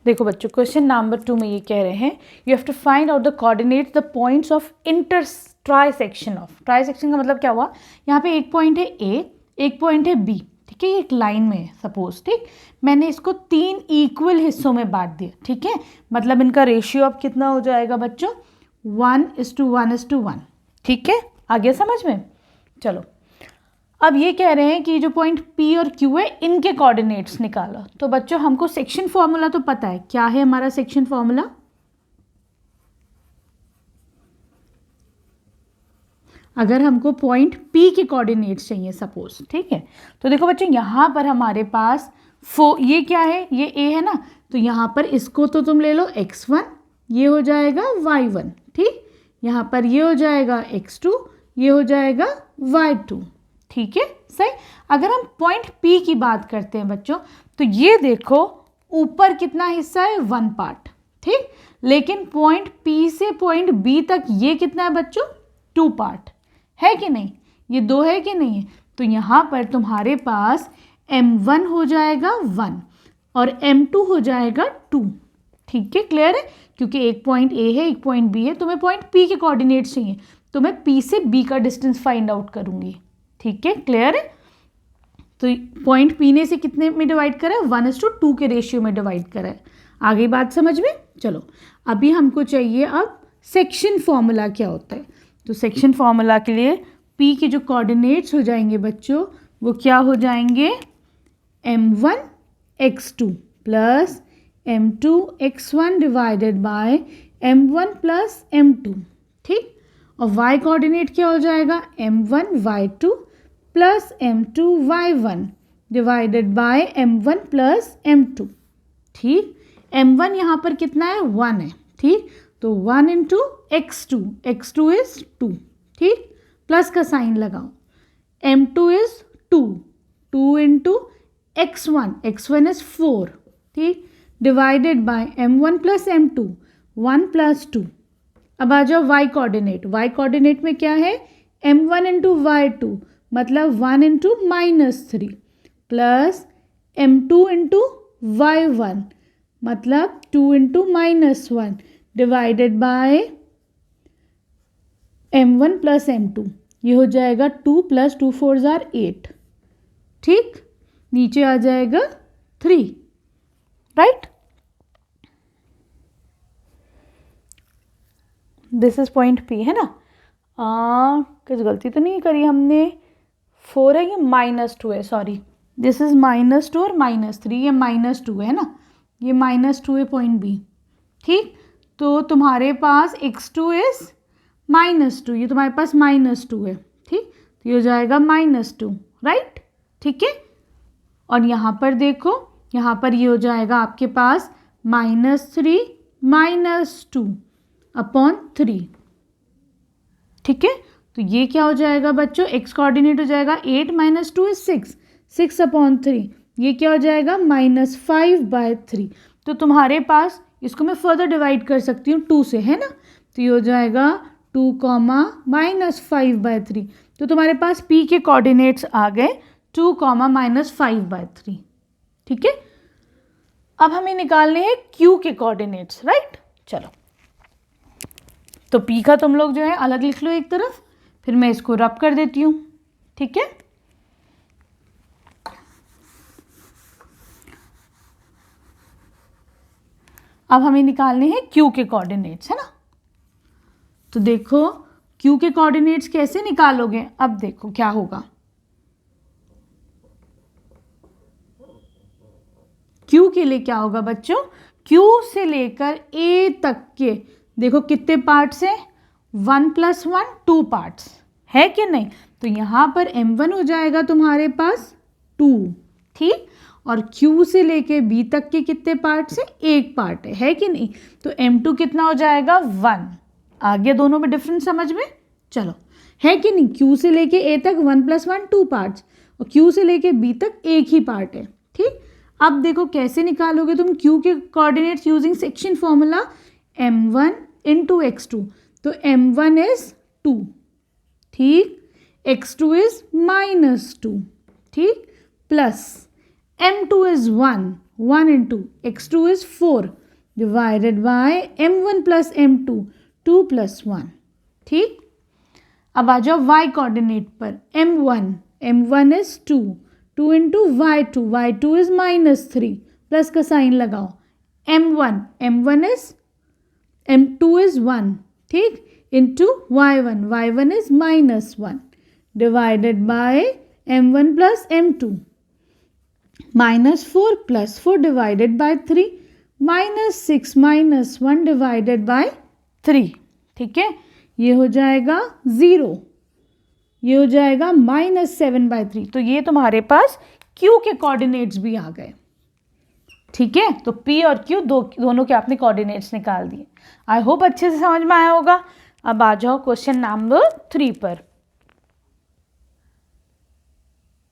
देखो बच्चों, question number 2 में ये कह रहे हैं you have to find out the coordinates the points of inter trisection of. Trisection का मतलब क्या हुआ, यहाँ पे एक पॉइंट है ए, एक पॉइंट है बी, ठीक है, एक लाइन में है सपोज, ठीक। मैंने इसको 3 इक्वल हिस्सों में बांट दिया, ठीक है, मतलब इनका रेशियो अब कितना हो जाएगा बच्चों, 1:1:1, ठीक है, आ गया समझ में। चलो अब ये कह रहे हैं कि जो पॉइंट P और Q है इनके कोऑर्डिनेट्स निकालो। तो बच्चों हमको सेक्शन फॉर्मूला तो पता है, क्या है हमारा सेक्शन फॉर्मूला, अगर हमको पॉइंट P के कोऑर्डिनेट्स चाहिए सपोज, ठीक है, तो देखो बच्चों यहाँ पर हमारे पास ये क्या है, ये A है ना, तो यहाँ पर इसको तो तुम ले लो x1, ये हो जाएगा y1, ठीक, यहाँ पर ये हो जाएगा x2, ये हो जाएगा y2, ठीक है, सही। अगर हम पॉइंट P की बात करते हैं बच्चों, तो ये देखो ऊपर कितना हिस्सा है, 1 पार्ट, ठीक, लेकिन पॉइंट P से पॉइंट B तक ये कितना है बच्चों, 2 पार्ट है कि नहीं, ये 2 है कि नहीं है। तो यहाँ पर तुम्हारे पास m1 हो जाएगा 1 और m2 हो जाएगा 2, ठीक है, क्लियर है, क्योंकि एक पॉइंट A है एक पॉइंट B है, तुम्हें पॉइंट P के कोऑर्डिनेट्स चाहिए, तो मैं P से B का डिस्टेंस फाइंड आउट करूंगी, ठीक है, क्लियर है। तो पॉइंट P ने से कितने में डिवाइड करा है, 1:2 के रेशियो में डिवाइड करा है। आगे बात समझ में। चलो अभी हमको चाहिए अब सेक्शन फॉर्मूला क्या होता है। तो सेक्शन फॉर्मूला के लिए P के जो कोऑर्डिनेट्स हो जाएंगे बच्चों, वो क्या हो जाएंगे, m1 x2 plus m2 x1 divided by m1 plus m2, ठीक, और y कोऑर्डिनेट क्या हो जाएगा, m1 y2 plus m2 y1 divided by m1 plus m2, ठीक। m1 यहाँ पर कितना है, 1 है, ठीक, तो 1 इंटू x2, x2 इज 2, ठीक, प्लस का साइन लगाओ, m2 is 2, 2 into x1, x1 is 4, ठीक, divided by m1 plus m2, 1 plus 2। अब आ जाओ y कोऑर्डिनेट, y कोऑर्डिनेट में क्या है, m1 इंटू y2 मतलब 1 into -3 plus m2 into y1 मतलब 2 into -1 divided by m1 plus m2, ये हो जाएगा 2 प्लस 2 4 जार 8, ठीक, नीचे आ जाएगा 3, right. This is point P है ना, कुछ गलती तो नहीं करी हमने, 4 है, ये -2 है, सॉरी, दिस इज -2 और -3, ये -2 है ना, ये -2 है पॉइंट B, ठीक। तो तुम्हारे पास x2 इज -2, ये तुम्हारे पास -2 है, ठीक, तो ये हो जाएगा -2, राइट, ठीक है। और यहाँ पर देखो, यहाँ पर ये हो जाएगा आपके पास -3 -2 अपॉन 3, ठीक है। तो ये क्या हो जाएगा बच्चों, x कोऑर्डिनेट हो जाएगा 8 - 2 इज 6, 6 अपॉन 3, ये क्या हो जाएगा -5/3। तो तुम्हारे पास इसको मैं फर्दर डिवाइड कर सकती हूँ 2 से, है ना, तो ये हो जाएगा 2, -5/3। तो तुम्हारे पास P के कोऑर्डिनेट्स आ गए 2, -5/3, ठीक है। अब हमें निकालने हैं Q के कोऑर्डिनेट्स, राइट। चलो तो P का तुम लोग जो है अलग लिख लो एक तरफ, फिर मैं इसको रब कर देती हूँ, ठीक है। अब हमें निकालने हैं Q के कोऑर्डिनेट्स, है ना। तो देखो Q के कोऑर्डिनेट्स कैसे निकालोगे, अब देखो क्या होगा, Q के लिए क्या होगा बच्चों, Q से लेकर A तक के देखो कितने पार्ट्स हैं, 1 + 1 2 पार्ट्स है कि नहीं। तो यहाँ पर m1 हो जाएगा तुम्हारे पास 2, ठीक, और Q से लेके B तक के कितने पार्ट्स हैं, 1 पार्ट है कि नहीं। तो m2 कितना हो जाएगा 1, आ गया दोनों में डिफरेंस समझ में। चलो है कि नहीं, Q से लेके A तक 1 + 1 2 पार्ट्स और Q से लेके B तक एक ही पार्ट है, ठीक। अब देखो कैसे निकालोगे तुम Q के coordinates using section formula, m1 into x2, तो m1 इज 2, ठीक, x2 इज -2, ठीक, plus m2 is 1 1 into x2 is 4 divided by m1 plus m2, 2 plus 1. ठीक, अब आ जाओ y कोऑर्डिनेट पर. m1 is 2, 2 into y2 is -3, plus का sign लगाओ. m1 is, m2 is 1, ठीक, into y1 is -1 divided by m1 plus m2, -4 plus 4 divided by 3, -6 minus 1 divided by 3. ठीक है, ये हो जाएगा 0, ये हो जाएगा -7/3. तो ये तुम्हारे पास Q के कोऑर्डिनेट्स भी आ गए. ठीक है, तो P और Q दोनों के आपने कोऑर्डिनेट्स निकाल दिए. आई होप अच्छे से समझ में आया होगा. अब आ जाओ क्वेश्चन नंबर 3 पर.